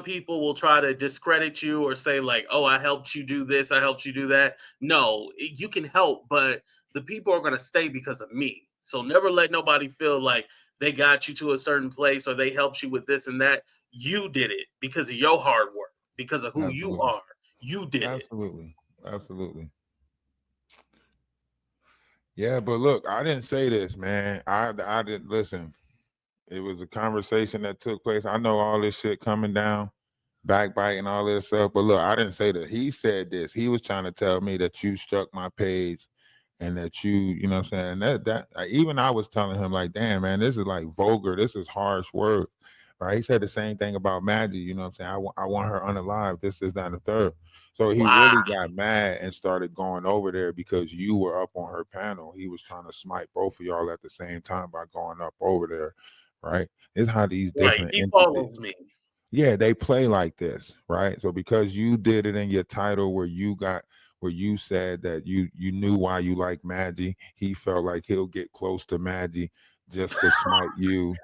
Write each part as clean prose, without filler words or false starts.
people will try to discredit you or say like, "Oh, I helped you do this, I helped you do that." No, you can help, but the people are going to stay because of me. So never let nobody feel like they got you to a certain place or they helped you with this and that. You did it because of your hard work, because of who you Absolutely. are. You did it. Absolutely. Absolutely. Yeah, but look, I didn't say this, man. I didn't listen. It was a conversation that took place. I know all this shit coming down, backbiting, all this stuff. But look, I didn't say that. He said this. He was trying to tell me that you struck my page and that you know what I'm saying? And even I was telling him, like, damn, man, this is like vulgar. This is harsh words. Right. He said the same thing about Maggie, you know what I'm saying? I want her unalive. This, that, and the third. So he Wow. really got mad and started going over there because you were up on her panel. He was trying to smite both of y'all at the same time by going up over there. Right. It's how these Right. different He entities, follows me. yeah, they play like this, right? So because you did it in your title where you said that you knew why you like Maggie, he felt like he'll get close to Maggie just to smite you.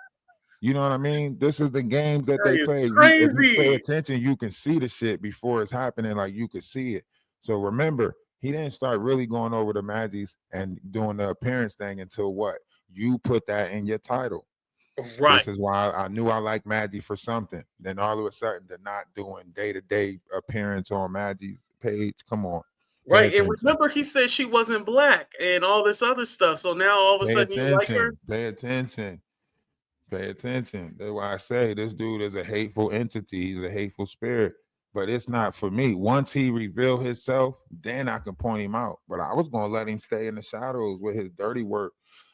You know what I mean? This is the game that That they is play. If you pay crazy. attention, you can see the shit before it's happening, like you could see it. So remember, he didn't start really going over the Magies and doing the appearance thing until what? You put that in your title. Right. This is why I knew I liked Maggie for something. Then all of a sudden, they're not doing day-to-day appearance on Maggie's page. Come on, pay Right. And attention. remember, he said she wasn't black and all this other stuff. So now all of a Pay sudden you like her? attention. Pay attention. Pay attention. That's why I say this dude is a hateful entity. He's a hateful spirit. But it's not for me. Once he reveal himself, then I can point him out. But I was gonna let him stay in the shadows with his dirty work.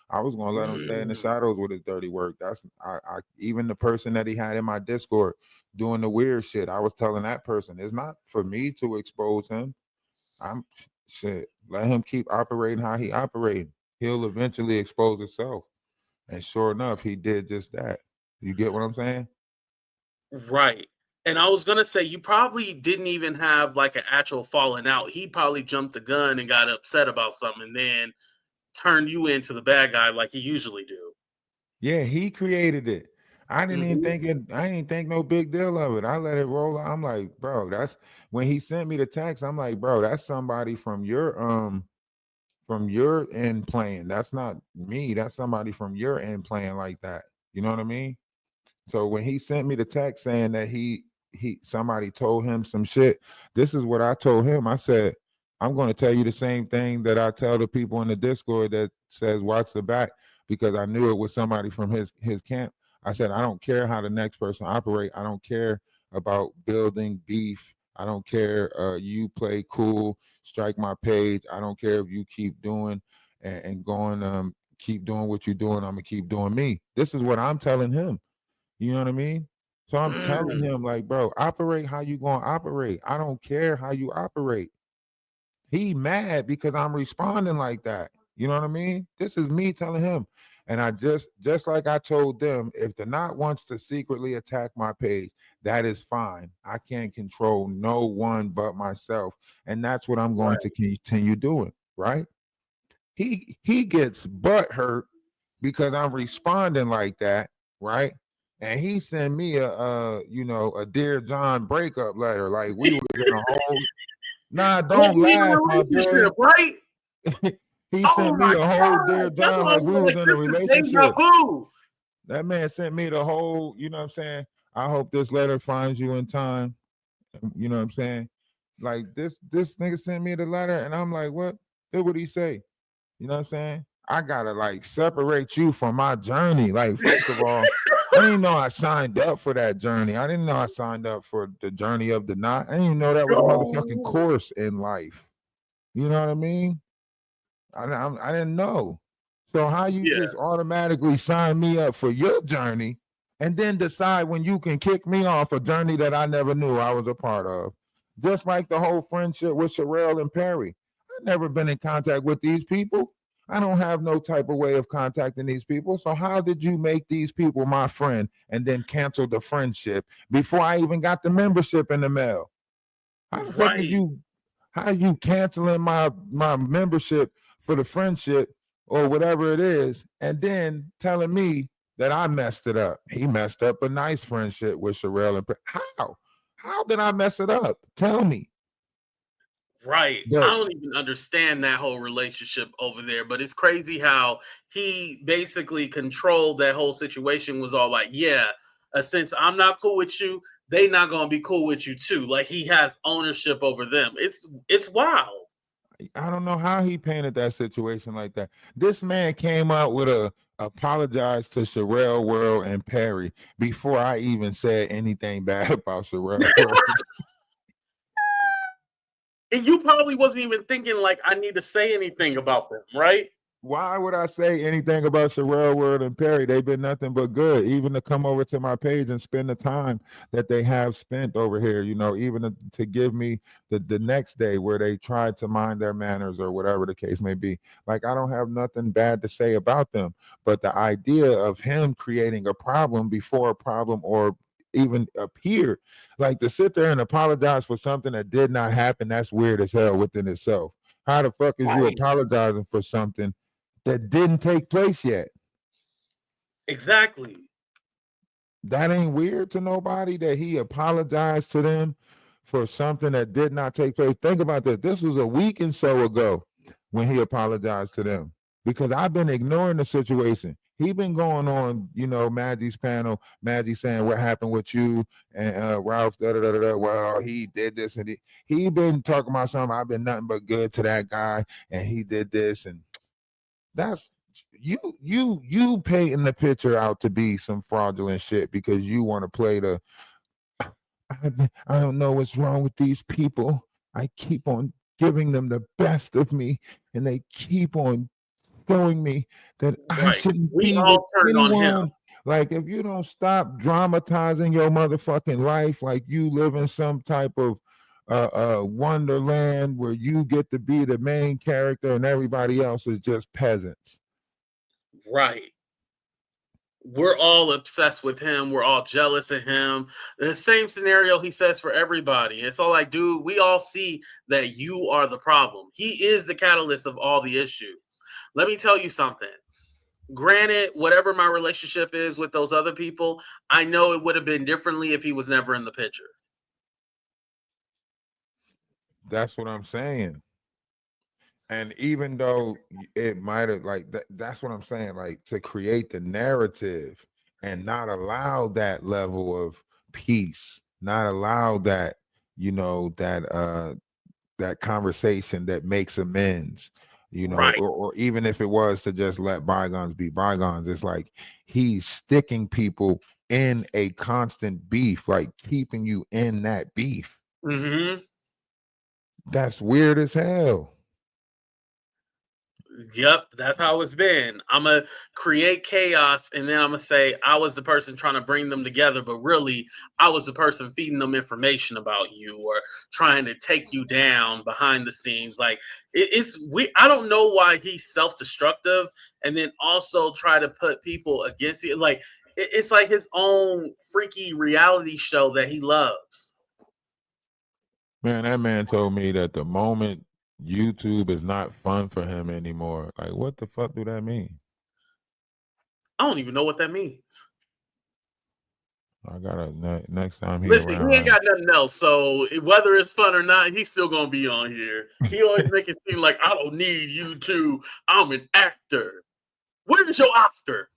I was gonna let him stay in the Mm. shadows with his dirty work. That's I even the person that he had in my Discord doing the weird shit. I was telling that person, it's not for me to expose him. I'm shit. Let him keep operating how he operating. He'll eventually expose himself. And sure enough, he did just that. You get what I'm saying? Right. And I was gonna say you probably didn't even have like an actual falling out. He probably jumped the gun and got upset about something and then turned you into the bad guy like he usually do. Yeah, he created it. I didn't even Hmm. think it. I didn't think no big deal of it. I let it roll. I'm like, bro, that's when he sent me the text. I'm like, bro, that's somebody from your end playing. That's not me. That's somebody from your end playing like that. You know what I mean? So when he sent me the text saying that he somebody told him some shit, this is what I told him. I said, I'm going to tell you the same thing that I tell the people in the Discord that says watch the back because I knew it was somebody from his camp. I said, I don't care how the next person operate. I don't care about building beef. I don't care. You play cool, strike my page. I don't care if you keep doing and going. Keep doing what you're doing. I'm gonna keep doing me. This is what I'm telling him. You know what I mean? So I'm telling Mm. him, like, bro, operate how you gonna operate. I don't care how you operate. He mad because I'm responding like that. You know what I mean? This is me telling him. And I just like I told them, if the knot wants to secretly attack my page, that is fine. I can't control no one but myself. And that's what I'm going to Right. continue doing, right? He gets butt hurt because I'm responding like that, right? And he sent me a Dear John breakup letter. Like we was in a whole nah, Like don't we in a laugh, my boy. relationship, right? He Oh sent me my a whole Dear god. That's John why I like was we was like, in a this is deja relationship. vu. That man sent me the whole, you know what I'm saying? I hope this letter finds you in time. You know what I'm saying? Like this nigga sent me the letter and I'm like, what? Did what he say? You know what I'm saying? I gotta like separate you from my journey. Like, first of all, I didn't know I signed up for that journey. I didn't know I signed up for the journey of the knot. I didn't even know that was a motherfucking Yo. course in life. You know what I mean? I didn't know. So how you Yeah. just automatically sign me up for your journey and then decide when you can kick me off a journey that I never knew I was a part of? Just like the whole friendship with Sherelle and Perry. I've never been in contact with these people. I don't have no type of way of contacting these people. So how did you make these people my friend and then cancel the friendship before I even got the membership in the mail? How the fuck did Right. you how you canceling my membership for the friendship or whatever it is, and then telling me that I messed it up? He messed up a nice friendship with Sherelle and how? did I mess it up? Tell me. Right. I But don't even understand that whole relationship over there, but it's crazy how he basically controlled that whole situation. Was all like, yeah, since I'm not cool with you, they not gonna be cool with you too. Like he has ownership over them. It's wild. I don't know how he painted that situation like that. This man came out with a apologize to Sherelle World and Perry before I even said anything bad about Sherelle World. And you probably wasn't even thinking like I need to say anything about them, right? Why would I say anything about Sherelle Word and Perry? They've been nothing but good. Even to come over to my page and spend the time that they have spent over here, even to give me the next day where they tried to mind their manners or whatever the case may be. Like, I don't have nothing bad to say about them. But the idea of him creating a problem before a problem or even appeared, like to sit there and apologize for something that did not happen, that's weird as hell within itself. How the fuck is you Right. apologizing for something that didn't take place yet? Exactly. That ain't weird to nobody that he apologized to them for something that did not take place. Think about this. This was a week and so ago when he apologized to them because I've been ignoring the situation. He been going on, Maggie's panel, Maggie saying what happened with you and Ralph, da da da da. Well, he did this and he been talking about something. I've been nothing but good to that guy, and he did this, and that's you painting the picture out to be some fraudulent shit because you want to play the I don't know what's wrong with these people. I keep on giving them the best of me and they keep on showing me that I Right. shouldn't We be with all turned on him. anyone. Like, if you don't stop dramatizing your motherfucking life like you live in some type of wonderland where you get to be the main character and everybody else is just peasants. Right. We're all obsessed with him. We're all jealous of him. The same scenario he says for everybody. It's all like, dude, we all see that you are the problem. He is the catalyst of all the issues. Let me tell you something. Granted, whatever my relationship is with those other people, I know it would have been differently if he was never in the picture. That's what I'm saying. And even though it might have like that's what I'm saying, like to create the narrative and not allow that level of peace, not allow that, that conversation that makes amends, Right. or even if it was to just let bygones be bygones, it's like he's sticking people in a constant beef, like keeping you in that beef. Hmm. That's weird as hell. Yep, that's how it's been. I'm gonna create chaos, and then I'm gonna say I was the person trying to bring them together, but really I was the person feeding them information about you or trying to take you down behind the scenes. Like it's we. I don't know why he's self-destructive, and then also try to put people against it. Like it's like his own freaky reality show that he loves. Man, that man told me that the moment YouTube is not fun for him anymore. Like, what the fuck do that mean? I don't even know what that means. I gotta next time he Listen, he ain't around. got nothing else, so whether it's fun or not, he's still gonna be on here. He always make it seem like I don't need you to. I'm an actor. Where's your Oscar?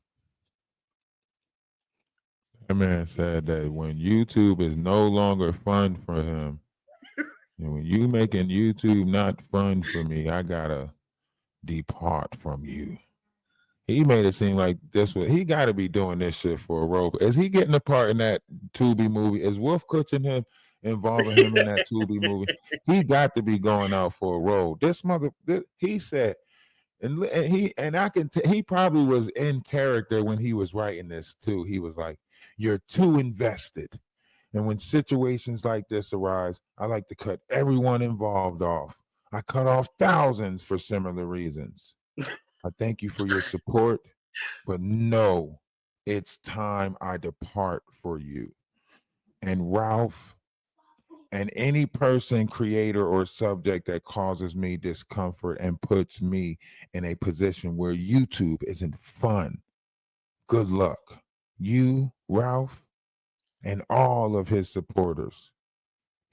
That man said that when YouTube is no longer fun for him, and when you making YouTube not fun for me, I gotta depart from you. He made it seem like this was he got to be doing this shit for a role. Is he getting a part in that Tubi movie? Is Wolf Cooching him involving him in that Tubi movie? He got to be going out for a role. He said, and I can he probably was in character when he was writing this too. He was like, "You're too invested." And when situations like this arise, I like to cut everyone involved off. I cut off thousands for similar reasons. I thank you for your support, but no, it's time I depart for you. And Ralph, and any person, creator, or subject that causes me discomfort and puts me in a position where YouTube isn't fun, good luck. You, Ralph, and all of his supporters.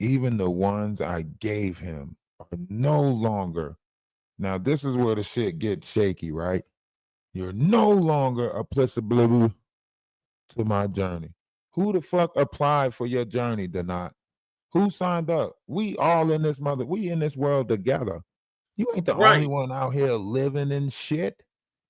even the ones I gave him are no longer. Now, this is where the shit gets shaky, right? You're no longer applicable to my journey. Who the fuck applied for your journey, Denot? Who signed up? We all in this we in this world together. You ain't the only Right. one out here living in shit.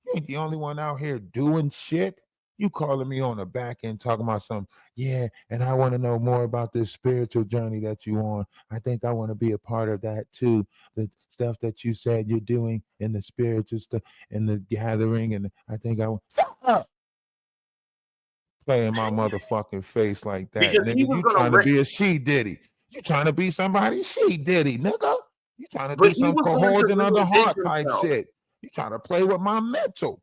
You ain't the only one out here doing shit. You calling me on the back end talking about some, yeah, and I want to know more about this spiritual journey that you on. I think I want to be a part of that too. The stuff that you said you're doing in the spiritual stuff in the gathering, and I think I want play in my motherfucking face like that, Because he nigga. was You gonna trying to rent, be a she diddy. You trying to be somebody she diddy, nigga. You trying to but do he some was going to coholding of the reinvent heart type himself. shit. You trying to play with my mental.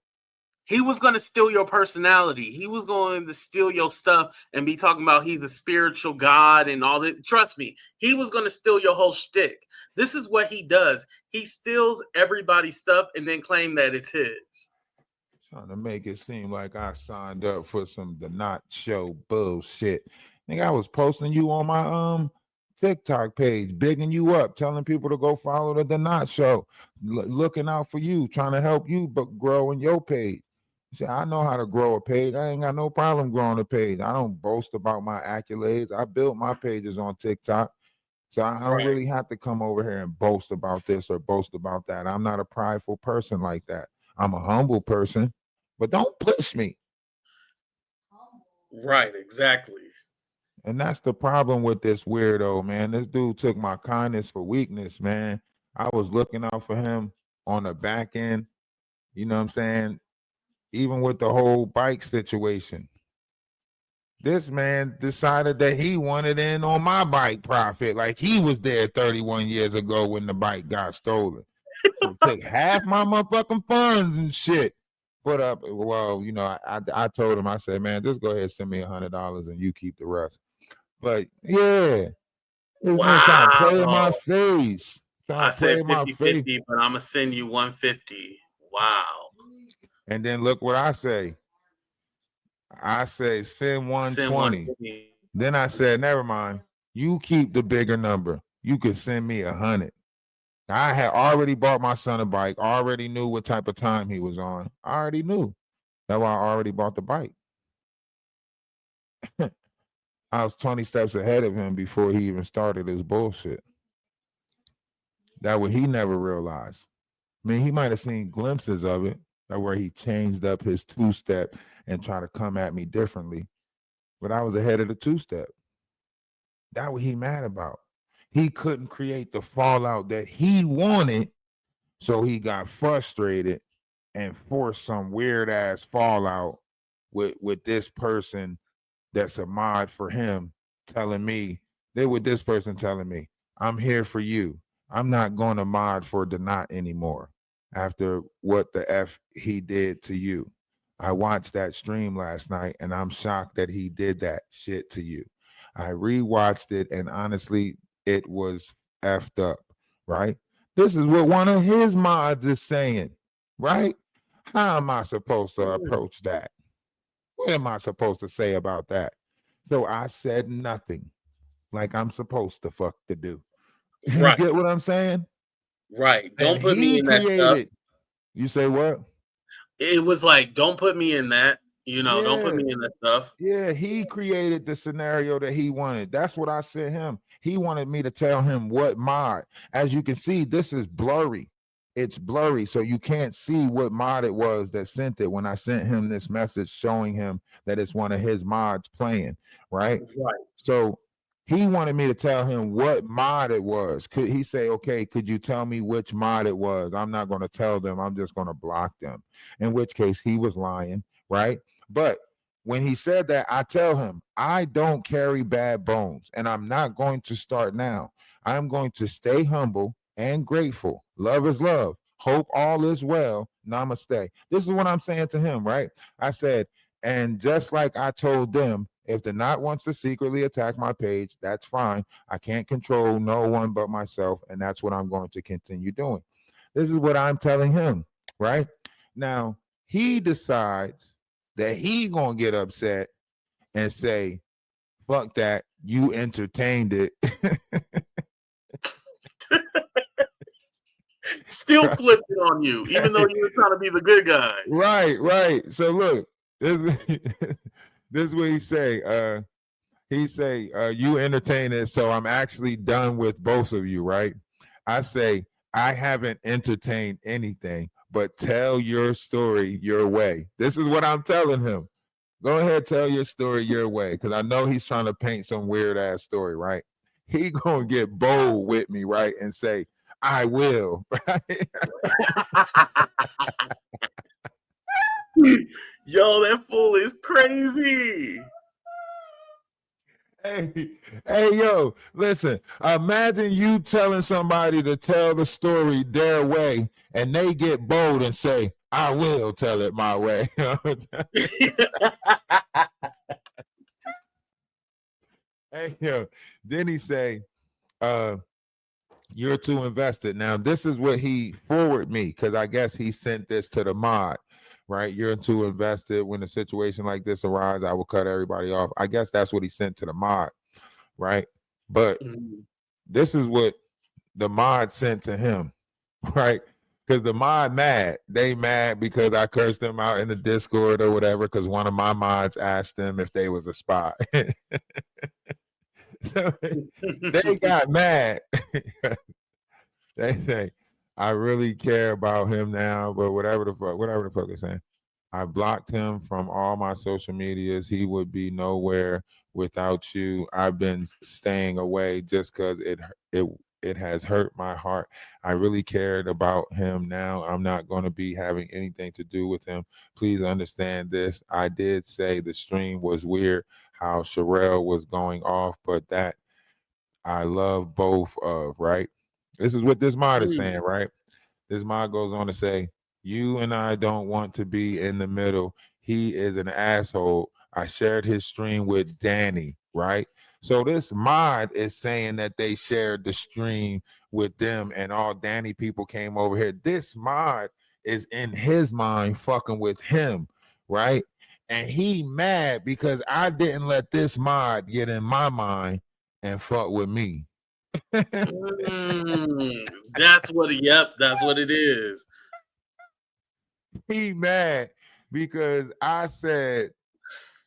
He was going to steal your personality. He was going to steal your stuff and be talking about he's a spiritual god and all that. Trust me, he was going to steal your whole shtick. This is what he does. He steals everybody's stuff and then claim that it's his. Trying to make it seem like I signed up for some the not show bullshit. Nigga, I was posting you on my TikTok page, bigging you up, telling people to go follow the Not Show, looking out for you, trying to help you but grow in your page. See, I know how to grow a page. I ain't got no problem growing a page. I don't boast about my accolades. I built my pages on TikTok. So I don't Right. really have to come over here and boast about this or boast about that. I'm not a prideful person like that. I'm a humble person, but don't push me. Right, exactly. And that's the problem with this weirdo, man. This dude took my kindness for weakness, man. I was looking out for him on the back end. You know what I'm saying? Even with the whole bike situation. This man decided that he wanted in on my bike profit. Like he was there 31 years ago when the bike got stolen. So take half my motherfucking funds and shit. Put up, well, you know, I told him, I said, man, just go ahead and send me $100 and you keep the rest. But yeah, this nigga trying to play in my Wow. face. I Trying to play said in my face. 50-50, but I'm going to send you 150. Wow. And then look what I say. I say send Send 120. 150. Then I said, never mind. You keep the bigger number. You could send me 100. I had already bought my son a bike. Already knew what type of time he was on. I already knew. That's why I already bought the bike. I was 20 steps ahead of him before he even started his bullshit. That what he never realized. I mean, he might have seen glimpses of it, that where he changed up his two step and tried to come at me differently. But I was ahead of the two step. That what he mad about. He couldn't create the fallout that he wanted, so he got frustrated and forced some weird ass fallout with this person that's a mod for him, telling me they with this person telling me, I'm here for you. I'm not going to mod for Denot anymore after what the F he did to you. I watched that stream last night and I'm shocked that he did that shit to you. I rewatched it and honestly, it was effed up, right? This is what one of his mods is saying, right? How am I supposed to approach that? What am I supposed to say about that? So I said nothing like I'm supposed to fuck to do. You Right. get what I'm saying? Right. And Don't put me he in that stuff. created, you say what? It was like, don't put me in that. Don't put Yeah. me in that stuff. Yeah, he created the scenario that he wanted. That's what I sent him. He wanted me to tell him what mod. As you can see, this is blurry. It's blurry, so you can't see what mod it was that sent it when I sent him this message showing him that it's one of his mods playing, right? Right. So he wanted me to tell him what mod it was. Could he say, okay, could you tell me which mod it was? I'm not going to tell them. I'm just going to block them. In which case he was lying, right? But when he said that, I tell him, I don't carry bad bones and I'm not going to start now. I'm going to stay humble and grateful. Love is love. Hope all is well. Namaste. This is what I'm saying to him, right? I said, and just like I told them, if the not wants to secretly attack my page, that's fine. I can't control no one but myself, and that's what I'm going to continue doing. This is what I'm telling him, right? Now, he decides that he gonna get upset and say, fuck that. You entertained it. Still flipped it on you, even though you were trying to be the good guy. Right, right. So look, this, this is what he say. He say, you entertain it, so I'm actually done with both of you, right? I say, I haven't entertained anything, but tell your story your way. This is what I'm telling him. Go ahead, tell your story your way, because I know he's trying to paint some weird ass story, right? He gonna get bold with me, right, and say, I will. Right? Yo, that fool is crazy. Hey, hey, yo, listen. Imagine you telling somebody to tell the story their way, and they get bold and say, "I will tell it my way." Hey, yo. Then he say, uh, "You're too invested." Now, this is what he forwarded me because I guess he sent this to the mod. Right, you're too invested. When a situation like this arises, I will cut everybody off. I guess that's what he sent to the mod, right? But this is what the mod sent to him, right? Because the mod mad. They mad because I cursed them out in the Discord or whatever, because one of my mods asked them if they was a spy. So they got mad. They say, I really care about him now, but whatever the fuck they're saying. I blocked him from all my social medias. He would be nowhere without you. I've been staying away just because it has hurt my heart. I really cared about him. Now I'm not going to be having anything to do with him. Please understand this. I did say the stream was weird, how Sherelle was going off, but that I love both of, right? This is what this mod is saying, right? This mod goes on to say, you and I don't want to be in the middle. He is an asshole. I shared his stream with Danny, right? So this mod is saying that they shared the stream with them and all Danny people came over here. This mod is in his mind fucking with him, right? And he mad because I didn't let this mod get in my mind and fuck with me. That's what. Yep, that's what it is. He mad because I said,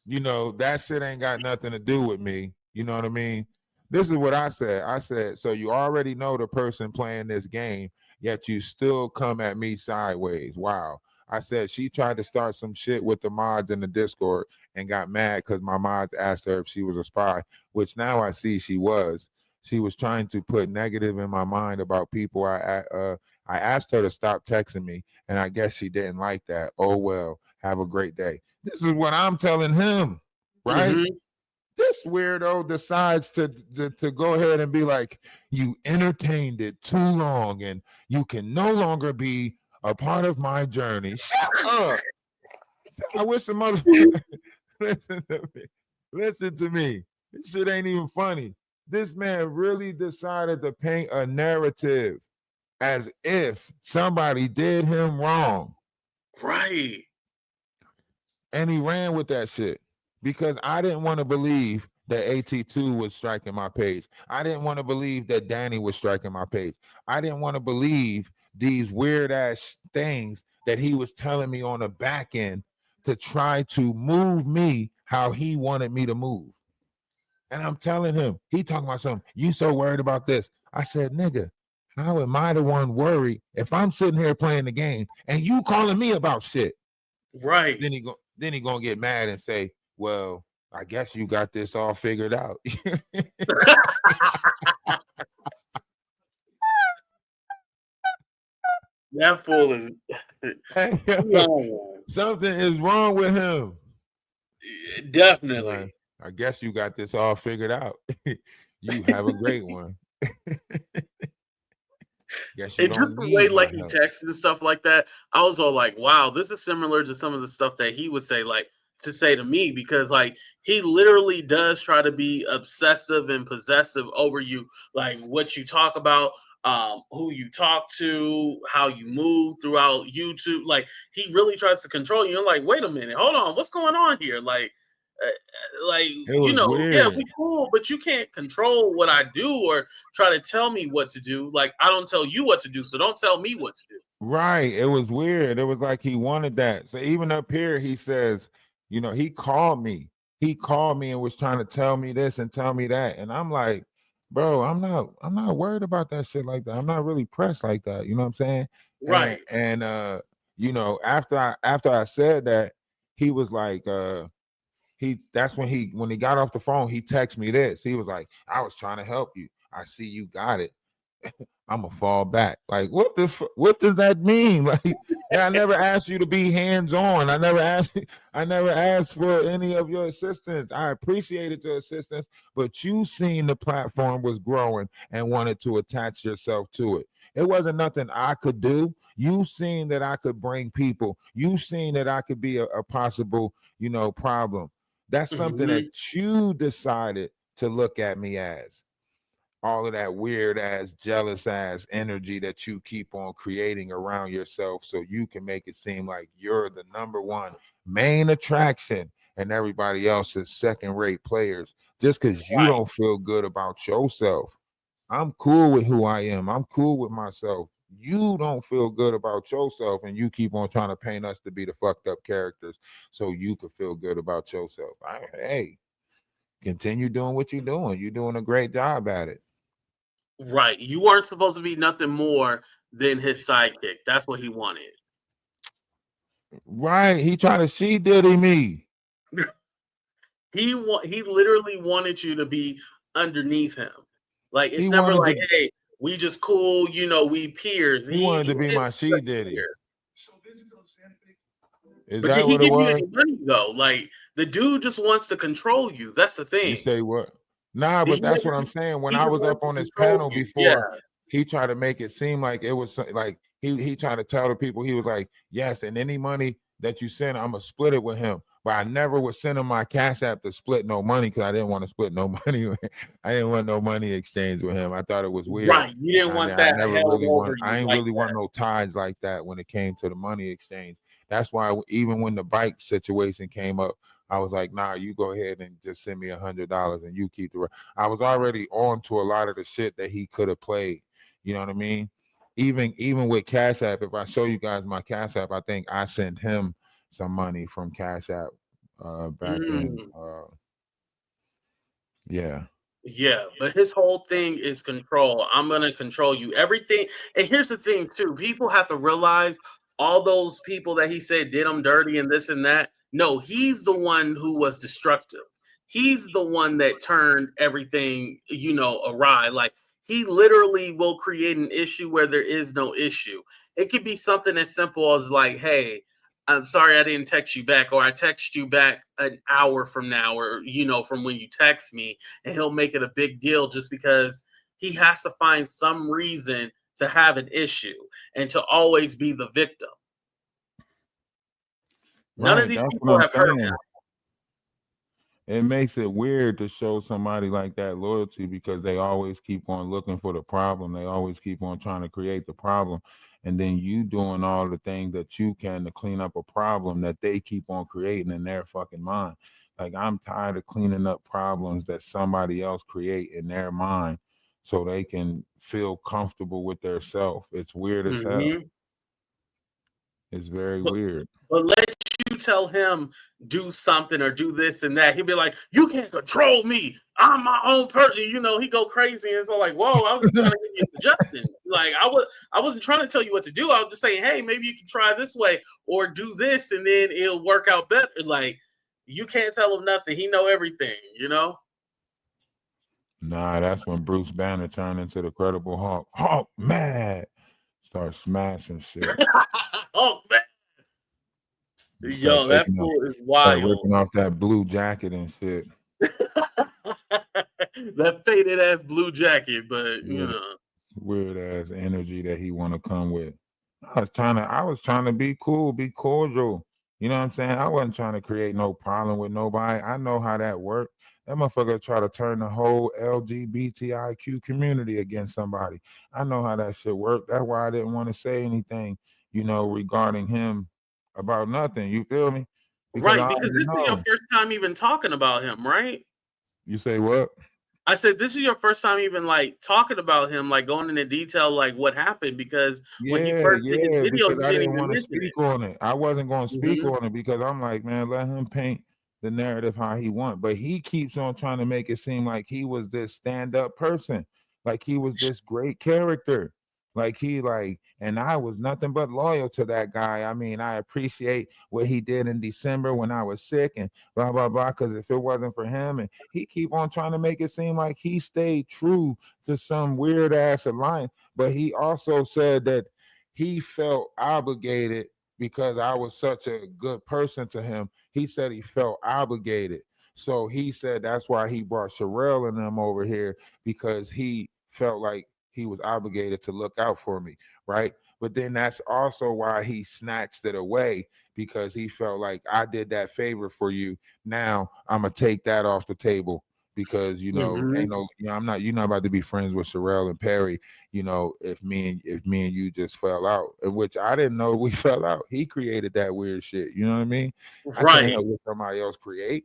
that shit ain't got nothing to do with me. You know what I mean? This is what I said. I said, so you already know the person playing this game, yet you still come at me sideways. Wow. I said she tried to start some shit with the mods in the Discord and got mad because my mods asked her if she was a spy, which now I see she was. She was trying to put negative in my mind about people. I asked her to stop texting me, and I guess she didn't like that. Oh well, have a great day. This is what I'm telling him, right? Mm-hmm. This weirdo decides to go ahead and be like, you entertained it too long and you can no longer be a part of my journey. Shut up. I wish the motherfucker listen to me. Listen to me. This shit ain't even funny. This man really decided to paint a narrative as if somebody did him wrong. Right. And he ran with that shit because I didn't want to believe that AT2 was striking my page. I didn't want to believe that Danny was striking my page. I didn't want to believe these weird ass things that he was telling me on the back end to try to move me how he wanted me to move. And I'm telling him, he talking about something. You so worried about this. I said, nigga, how am I the one worried if I'm sitting here playing the game and you calling me about shit? Right. Then he gonna get mad and say, "Well, I guess you got this all figured out." That fool is. Something is wrong with him. Definitely. Like, I guess you got this all figured out. You have a great one. Guess you And just don't the way need like my he help. texted and stuff like that, I was all like, wow, this is similar to some of the stuff that he would say, like to say to me, because like he literally does try to be obsessive and possessive over you, like what you talk about, who you talk to, how you move throughout YouTube. Like he really tries to control you. You're like, wait a minute, hold on, what's going on here? Like Like, It was yeah, weird. we cool, but you can't control what I do or try to tell me what to do. Like, I don't tell you what to do, so don't tell me what to do. Right. It was weird. It was like he wanted that. So even up here, he says, he called me. He called me and was trying to tell me this and tell me that. And I'm like, bro, I'm not worried about that shit like that. I'm not really pressed like that. You know what I'm saying? And Right. and after I said that, he was like, that's when he got off the phone, he texted me this. He was like, I was trying to help you. I see you got it. I'm gonna fall back. Like, what does that mean? Like, yeah, I never asked you to be hands on. I never asked for any of your assistance. I appreciated your assistance, but you seen the platform was growing and wanted to attach yourself to it. It wasn't nothing I could do. You seen that I could bring people. You seen that I could be a possible, problem. That's something that Hmm. you decided to look at me as all of that weird ass, jealous ass energy that you keep on creating around yourself so you can make it seem like you're the number one main attraction and everybody else is second rate players just because you Right. don't feel good about yourself. I'm cool with who I am. I'm cool with myself. You don't feel good about yourself and you keep on trying to paint us to be the fucked up characters so you can feel good about yourself. Hey, continue doing what you're doing. You're doing a great job at it. Right. You weren't supposed to be nothing more than his sidekick. That's what he wanted. Right. He trying to see Diddy me. He literally wanted you to be underneath him. Like, He it's never wanted like, to hey, we just cool, we peers. he He wanted he to be didn't my want she us Diddy. here. Is But did that he what it give you was? any money though? Like, the dude just wants to control you. That's the You thing. say what? Nah, He but that's never what I'm saying. When he I just was wants up to on this control panel you. Yeah. before, he tried to make it seem like it was like he tried to tell the people, he was like, yes, and any money that you send, I'm gonna split it with him. But I never would send him my cash app to split no money because I didn't want to split no money. I didn't want no money exchange with him. I thought it was weird. Right. You didn't want I that never held really over want. I you ain't like really want no ties like that when it came to the money exchange. That's why even when the bike situation came up, I was like, nah, you go ahead and just send me $100 and you keep the rest. I was already on to a lot of the shit that he could have played. You know what I mean? Even with Cash App, if I show you guys my Cash App, I think I sent him some money from Cash App back in that. yeah. Yeah, but his whole thing is control. I'm gonna control you. Everything. And here's the thing, too. People have to realize all those people that he said did him dirty and this and that. No, he's the one who was destructive. He's the one that turned everything, awry. Like, he literally will create an issue where there is no issue. It could be something as simple as like, hey, I'm sorry I didn't text you back, or I text you back an hour from now, or from when you text me, and he'll make it a big deal just because he has to find some reason to have an issue and to always be the victim. None of Right. these That's what people I'm have hurt saying. It makes it weird to show somebody like that loyalty because they always keep on looking for the problem. They always keep on trying to create the problem. And then you doing all the things that you can to clean up a problem that they keep on creating in their fucking mind. Like, I'm tired of cleaning up problems that somebody else create in their mind so they can feel comfortable with their self. It's weird as him. hell. It's very But weird. but let you tell him do something or do this and that. He'll be like, "You can't control me. I'm my own person." He go crazy, and so like, "Whoa, I was just trying to give you a suggestion. Like, I wasn't trying to tell you what to do. I was just saying, hey, maybe you can try this way or do this, and then it'll work out better." Like, you can't tell him nothing. He know everything. Nah, that's when Bruce Banner turned into the Credible Hulk. Hulk mad. Start smashing shit. Oh man, Start yo, that taking off, fool is start wild. ripping off that blue jacket and shit. That faded ass blue jacket, but Weird, weird ass energy that he want to come with. I was trying to be cool, be cordial. You know what I'm saying? I wasn't trying to create no problem with nobody. I know how that worked. That motherfucker try to turn the whole LGBTIQ community against somebody. I know how that shit worked. That's why I didn't want to say anything, regarding him about nothing. You feel me? because I Right, because already this is your know. first time even talking about him, right? You say what? I said this is your first time even like talking about him, like going into detail, like what happened. Because when he Yeah, first did his yeah, videos, because you I didn't didn't even want to mention speak it. on it. I wasn't going to speak Hmm. on it because I'm like, man, let him paint the narrative how he want. But he keeps on trying to make it seem like he was this stand-up person, like he was this great character. Like he like, and I was nothing but loyal to that guy. I mean, I appreciate what he did in December when I was sick and blah blah blah. Because if it wasn't for him, and he keep on trying to make it seem like he stayed true to some weird ass alliance. But he also said that he felt obligated because I was such a good person to him. He said he felt obligated. So he said that's why he brought Sherelle and them over here because he felt like he was obligated to look out for me, right? But then that's also why he snatched it away because he felt like I did that favor for you. Now I'm gonna take that off the table because ain't Hmm. no I'm not you're not about to be friends with Sherelle and Perry, if me and you just fell out, in which I didn't know we fell out. He created that weird shit. You know what I mean? I can't Right, help what somebody else create.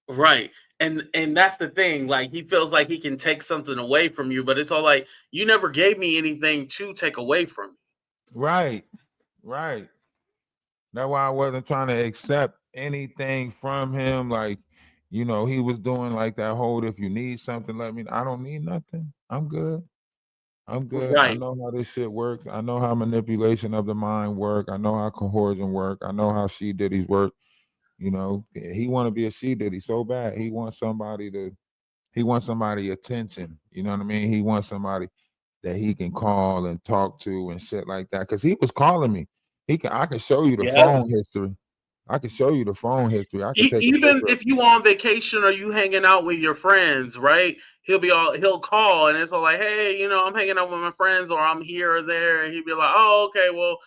right. And that's the thing. Like he feels like he can take something away from you, but it's all like you never gave me anything to take away from me. Right, right. That's why I wasn't trying to accept anything from him. Like, he was doing like that whole if you need something, let me I don't need nothing. I'm good. I'm good. I Right. know how this shit works. I know how manipulation of the mind work. I know how coercion work. I know how she diddy's work. He want to be a she diddy so bad. He wants somebody attention. You know what I mean? He wants somebody that he can call and talk to and shit like that. Cause he was calling me. I can show you the Yeah. phone history. I can show you the phone history. I can take a Even picture of if you on vacation or you hanging out with your friends, right? He'll call and it's all like, hey, I'm hanging out with my friends or I'm here or there, and he'd be like, oh, okay, well,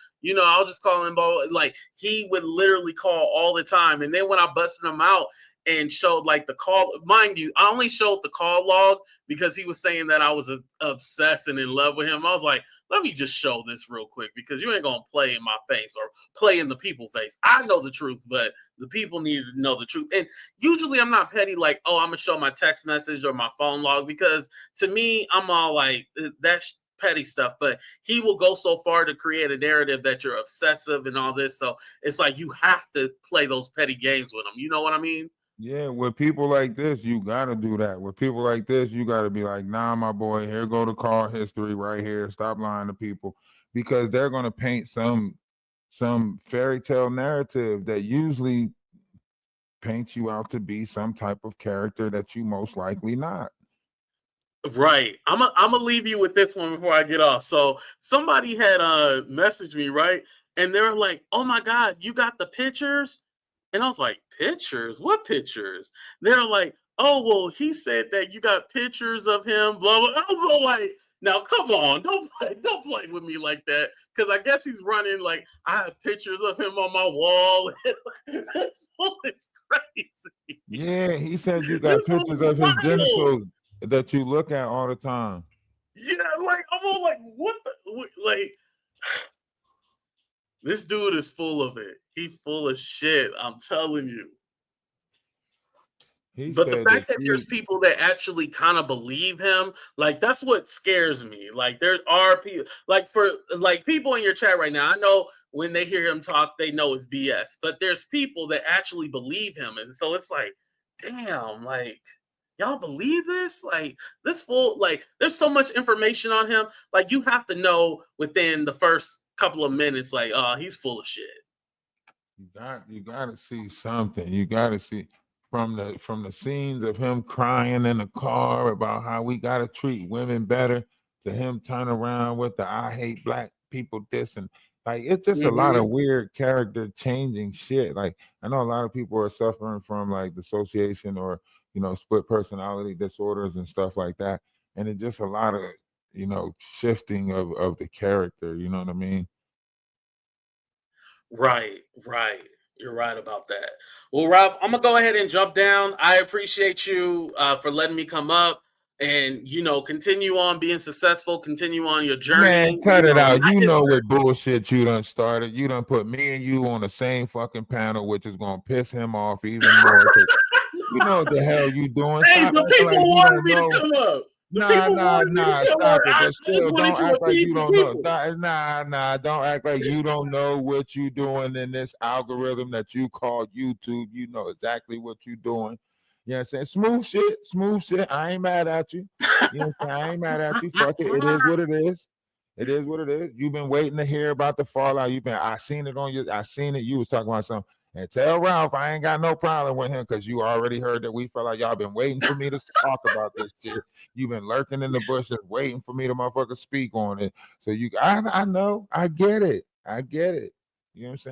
I'll just call him. Like he would literally call all the time, and then when I busted him out and showed like the call, mind you, I only showed the call log because he was saying that I was obsessed and in love with him. I was like, let me just show this real quick because you ain't gonna play in my face or play in the people face. I know the truth, but the people need to know the truth. And usually I'm not petty like, oh, I'm gonna show my text message or my phone log because to me, I'm all like, that's petty stuff. But he will go so far to create a narrative that you're obsessive and all this. So it's like you have to play those petty games with him. You know what I mean? Yeah, with people like this, you gotta do that. With people like this, you gotta be like, nah, my boy, here go the call history right here. Stop lying to people. Because they're gonna paint some fairy tale narrative that usually paints you out to be some type of character that you most likely not. Right. I'm gonna leave you with this one before I get off. So somebody had messaged me, right? And they're like, "Oh my god, you got the pictures?" And I was like, "Pictures? What pictures?" They're like, "Oh, well, he said that you got pictures of him, blah blah." I was like, "Now come on, don't play with me like that." Because I guess he's running like I have pictures of him on my wall. It's crazy. Yeah, he said you This got was pictures of his wild. genitals that you look at all the time. Yeah, like I'm all like, what the like this dude is full of it. He full of shit. I'm telling you. He But the said that fact that there's you people that actually kind of believe him, like that's what scares me. Like there are people like for like people in your chat right now. I know when they hear him talk, they know it's BS. But there's people that actually believe him. And so it's like, damn, like y'all believe this? Like this full like there's so much information on him. Like you have to know within the first couple of minutes, like, he's full of shit. you gotta see something. You gotta see from the scenes of him crying in the car about how we gotta treat women better to him turn around with the I hate black people this and like it's just a lot of Hmm. weird character changing shit. Like I know a lot of people are suffering from like dissociation or split personality disorders and stuff like that. And it's just a lot of shifting of the character, you know what I mean? Right, right. You're right about that. Well, Ralph, I'm gonna go ahead and jump down. I appreciate you for letting me come up, and continue on being successful, continue on your Man, journey, cut it not out. You get know stressed. what bullshit you done started. You done put me and you on the same fucking panel, which is gonna piss him off even more. You know what the hell you doing. Hey, Stop the acting people like you wanted don't me to know. come up. The Nah, people nah, wanted me to nah. come up. Stop it. I But just still, wanted don't to act like appease you the don't know. people. Nah. Don't act like you don't know what you doing in this algorithm that you call YouTube. You know exactly what you doing. You know what I'm saying? Smooth shit, smooth shit. I ain't mad at you. You know what I'm saying? I ain't mad at you. Fuck it. It is what it is. It is what it is. You've been waiting to hear about the fallout. I seen it on you. I seen it. You was talking about something. And tell Ralph I ain't got no problem with him because you already heard that we felt like y'all been waiting for me to talk about this shit. You've been lurking in the bushes waiting for me to motherfucker speak on it. So I know, I get it. I get it. You know what I'm saying?